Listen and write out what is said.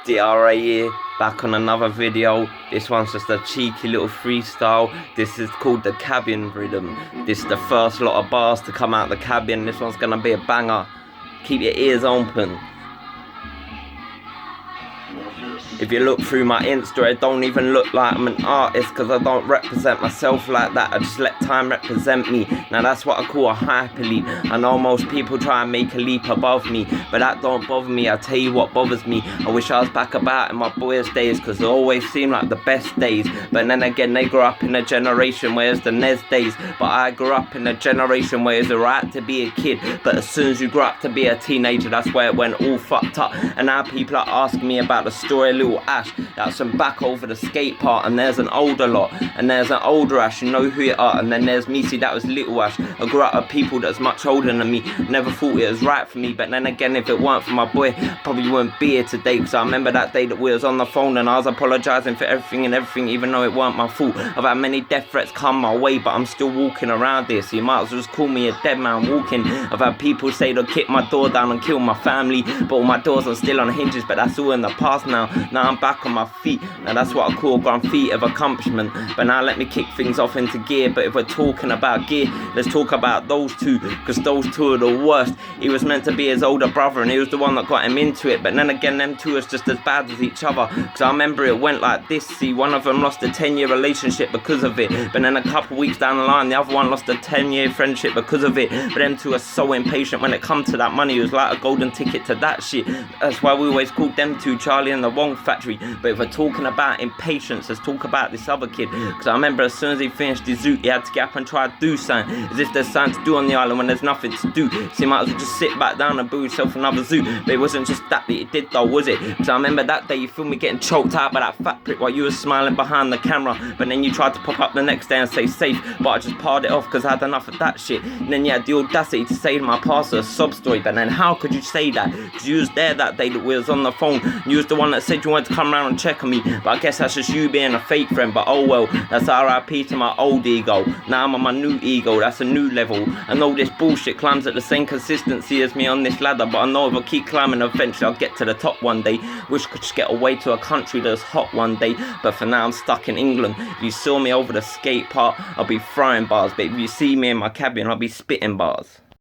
DRA here, back on another video. This one's just a cheeky little freestyle. This is called the cabin rhythm. This is the first lot of bars to come out the cabin. This one's gonna be a banger. Keep your ears open. If you look through my Insta, it don't even look like I'm an artist, because I don't represent myself like that. I just let time represent me. Now that's what I call a hyper leap. I know most people try and make a leap above me, but that don't bother me. I tell you what bothers me. I wish I was back about in my boys' days, because they always seem like the best days. But then again, they grew up in a generation where it's the Nez days. But I grew up in a generation where it's alright to be a kid, but as soon as you grow up to be a teenager, that's where it went all fucked up. And now people are asking me about the story of Little Ash. That's some back over the skate park, and there's an older lot, and there's an older Ash, you know who you are, and then there's me, see, that was Little Ash. I grew up with people that's much older than me, never thought it was right for me, but then again, if it weren't for my boy, probably wouldn't be here today, because I remember that day that we was on the phone, and I was apologising for everything and everything, even though it weren't my fault. I've had many death threats come my way, but I'm still walking around here, so you might as well just call me a dead man walking. I've had people say they'll kick my door down and kill my family, but all my doors are still on hinges, but that's all in the past now. Now I'm back on my feet. Now that's what I call grand feat of accomplishment. But now let me kick things off into gear. But if we're talking about gear, let's talk about those two, because those two are the worst. He was meant to be his older brother, and he was the one that got him into it. But then again, them two is just as bad as each other, because I remember it went like this. See, one of them lost a 10-year relationship because of it, but then a couple weeks down the line, the other one lost a 10-year friendship because of it. But them two are so impatient when it comes to that money. It was like a golden ticket to that shit. That's why we always called them two Charlie and the Wong Factory. But if we're talking about impatience, let's talk about this other kid, because I remember as soon as he finished his zoot, he had to get up and try to do something, as if there's something to do on the island when there's nothing to do. So he might as well just sit back down and build himself another zoot. But it wasn't just that he did though, was it? Because I remember that day you filmed me getting choked out by that fat prick while you were smiling behind the camera, but then you tried to pop up the next day and say safe, but I just parred it off because I had enough of that shit. And then you had the audacity to say to my pastor a sob story, but then how could you say that? Because you was there that day that we was on the phone. You was the one that said you wanted to come around and check on me, but I guess that's just you being a fake friend. But oh well, that's RIP to my old ego. Now I'm on my new ego, that's a new level. I know this bullshit climbs at the same consistency as me on this ladder, but I know if I keep climbing, eventually I'll get to the top one day. Wish I could just get away to a country that's hot one day, but for now I'm stuck in England. If you saw me over the skate park, I'll be throwing bars, but if you see me in my cabin, I'll be spitting bars.